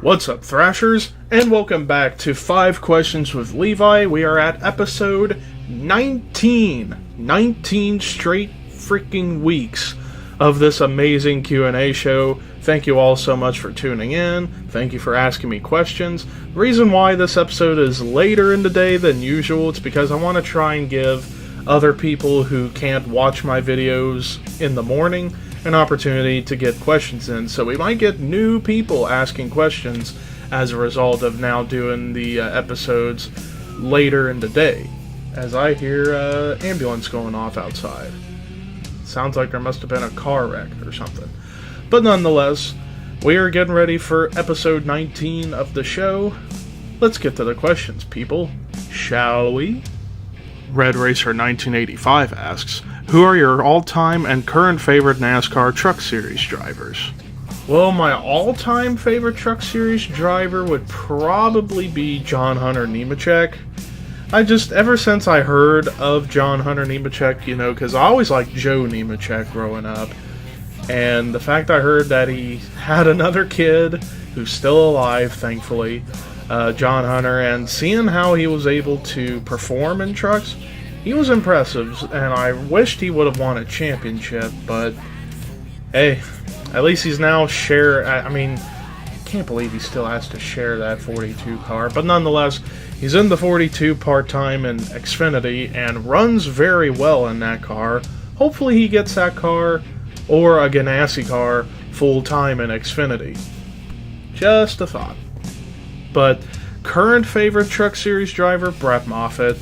What's up, Thrashers? And welcome back to 5 Questions with Levi. We are at episode 19. 19 straight freaking weeks of this amazing Q&A show. Thank you all so much for tuning in. Thank you for asking me questions. The reason why this episode is later in the day than usual, it's because I want to try and give other people who can't watch my videos in the morning an opportunity to get questions in. So we might get new people asking questions as a result of now doing the episodes later in the day, as I hear ambulance going off outside. Sounds like there must have been a car wreck or something. But nonetheless, we are getting ready for episode 19 of the show. Let's get to the questions, people. Shall we? Red Racer 1985 asks, who are your all-time and current favorite NASCAR Truck Series drivers? Well, my all-time favorite Truck Series driver would probably be John Hunter Nemechek. Ever since I heard of John Hunter Nemechek, because I always liked Joe Nemechek growing up, and the fact I heard that he had another kid who's still alive, thankfully, John Hunter, and seeing how he was able to perform in trucks, he was impressive, and I wished he would have won a championship, but hey, at least he's now can't believe he still has to share that 42 car, but nonetheless, he's in the 42 part-time in Xfinity and runs very well in that car. Hopefully he gets that car or a Ganassi car full-time in Xfinity. Just a thought. But current favorite Truck Series driver, Brett Moffitt.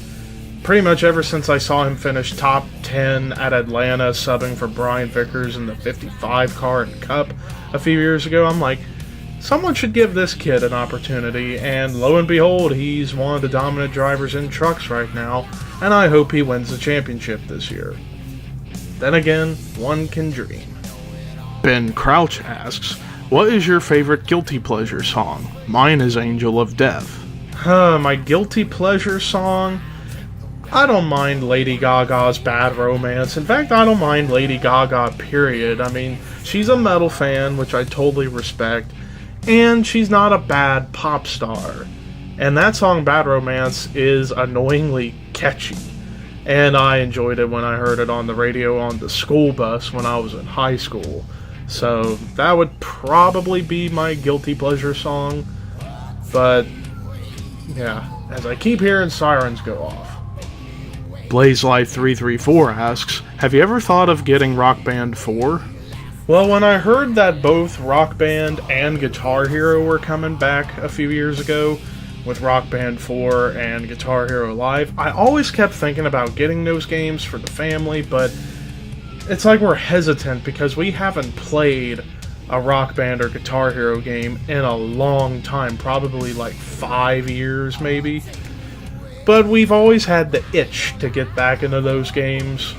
Pretty much ever since I saw him finish top 10 at Atlanta, subbing for Brian Vickers in the 55 car and Cup a few years ago, I'm like, someone should give this kid an opportunity, and lo and behold, he's one of the dominant drivers in trucks right now, and I hope he wins the championship this year. Then again, one can dream. Ben Crouch asks, what is your favorite guilty pleasure song? Mine is Angel of Death. My guilty pleasure song? I don't mind Lady Gaga's Bad Romance. In fact, I don't mind Lady Gaga, period. She's a metal fan, which I totally respect, and she's not a bad pop star. And that song, Bad Romance, is annoyingly catchy. And I enjoyed it when I heard it on the radio on the school bus when I was in high school. So that would probably be my guilty pleasure song. But, yeah, as I keep hearing sirens go off. BlazeLife334 asks, have you ever thought of getting Rock Band 4? Well, when I heard that both Rock Band and Guitar Hero were coming back a few years ago, with Rock Band 4 and Guitar Hero Live, I always kept thinking about getting those games for the family, but it's like we're hesitant because we haven't played a Rock Band or Guitar Hero game in a long time, probably like 5 years maybe. But we've always had the itch to get back into those games,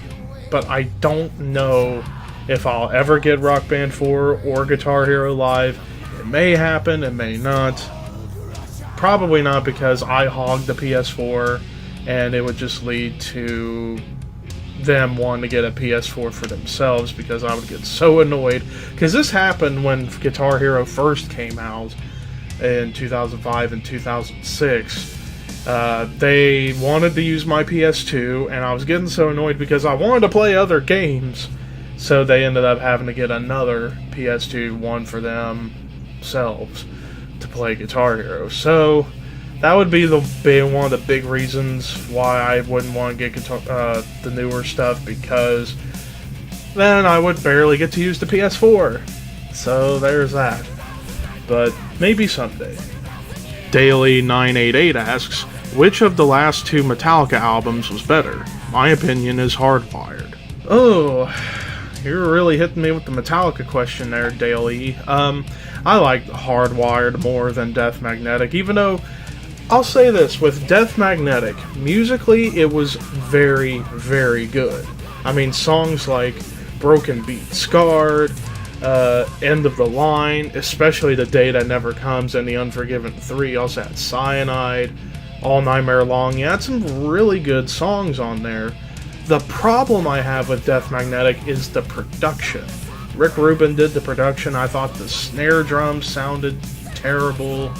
but I don't know if I'll ever get Rock Band 4 or Guitar Hero Live. It may happen, it may not. Probably not, because I hogged the PS4, and it would just lead to them wanting to get a PS4 for themselves, because I would get so annoyed. Because this happened when Guitar Hero first came out in 2005 and 2006. They wanted to use my PS2, and I was getting so annoyed because I wanted to play other games, so they ended up having to get another PS2, one for themselves, to play Guitar Hero. So that would be one of the big reasons why I wouldn't want to get the newer stuff, because then I would barely get to use the PS4. So there's that. But maybe someday. Daily988 asks, which of the last 2 Metallica albums was better? My opinion is Hardwired. Oh, you're really hitting me with the Metallica question there, Daily. I like Hardwired more than Death Magnetic, even though, I'll say this, with Death Magnetic, musically it was very, very good. Songs like Broken Beat Scarred, End of the Line, especially The Day That Never Comes, and The Unforgiven 3, also had Cyanide, All Nightmare Long. You had some really good songs on there. The problem I have with Death Magnetic is the production. Rick Rubin did the production. I thought the snare drums sounded terrible,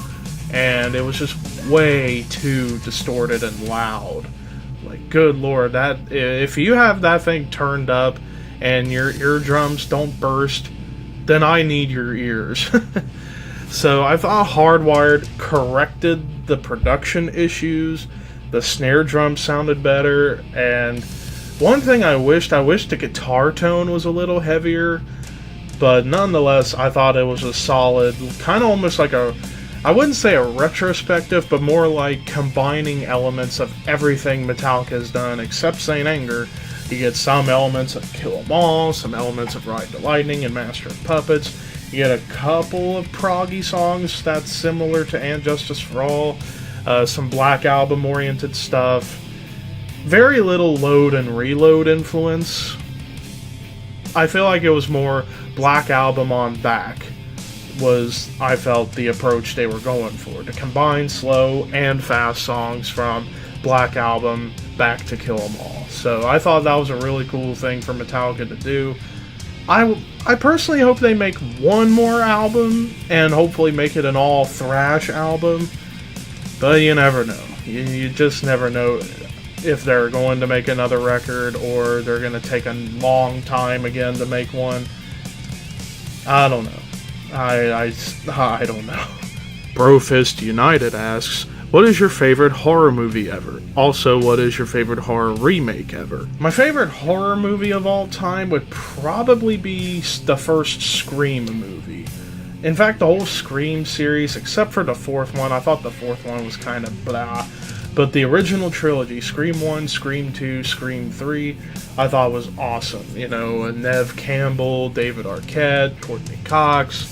and it was just way too distorted and loud. Like, good lord, that if you have that thing turned up and your eardrums don't burst, then I need your ears. So I thought Hardwired corrected the production issues. The snare drum sounded better, and one thing I wished the guitar tone was a little heavier, but nonetheless, I thought it was a solid, kind of almost like I wouldn't say a retrospective, but more like combining elements of everything Metallica has done, except Saint Anger. You get some elements of Kill 'Em All, some elements of Ride the Lightning and Master of Puppets. You get a couple of proggy songs that's similar to And Justice for All, some Black Album-oriented stuff. Very little load and reload influence. I feel like it was more Black Album on back was, I felt, the approach they were going for, to combine slow and fast songs from Black Album back to Kill 'Em All. So I thought that was a really cool thing for Metallica to do. I personally hope they make one more album, and hopefully make it an all thrash album, but you never know. You just never know if they're going to make another record, or they're going to take a long time again to make one. I don't know. I don't know. Brofist United asks, what is your favorite horror movie ever? Also, what is your favorite horror remake ever? My favorite horror movie of all time would probably be the first Scream movie. In fact, the whole Scream series, except for the fourth one, I thought the fourth one was kind of blah. But the original trilogy, Scream 1, Scream 2, Scream 3, I thought was awesome. You know, Neve Campbell, David Arquette, Courtney Cox,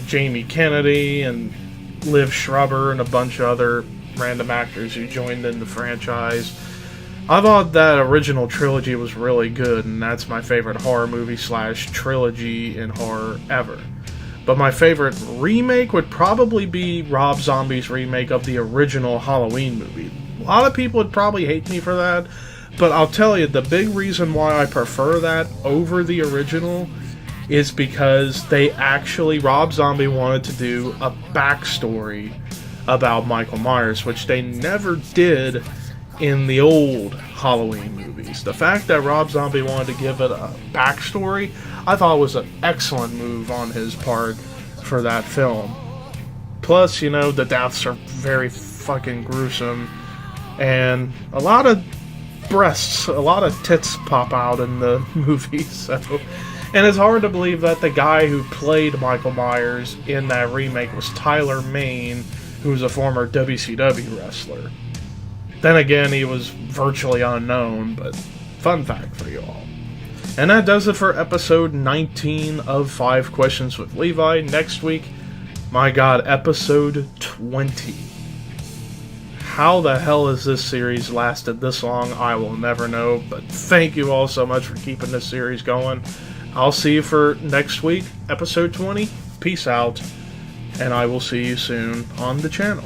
Jamie Kennedy, and Liv Schreiber, and a bunch of other random actors who joined in the franchise. I thought that original trilogy was really good, and that's my favorite horror movie / trilogy in horror ever. But my favorite remake would probably be Rob Zombie's remake of the original Halloween movie. A lot of people would probably hate me for that, but I'll tell you, the big reason why I prefer that over the original is because Rob Zombie wanted to do a backstory about Michael Myers, which they never did in the old Halloween movies. The fact that Rob Zombie wanted to give it a backstory, I thought was an excellent move on his part for that film. Plus, you know, the deaths are very fucking gruesome, and a lot of breasts, a lot of tits pop out in the movie, so... And it's hard to believe that the guy who played Michael Myers in that remake was Tyler Mane, who was a former WCW wrestler. Then again, he was virtually unknown, but fun fact for you all. And that does it for episode 19 of 5 Questions with Levi. Next week, my god, episode 20. How the hell has this series lasted this long? I will never know, but thank you all so much for keeping this series going. I'll see you for next week, episode 20. Peace out, and I will see you soon on the channel.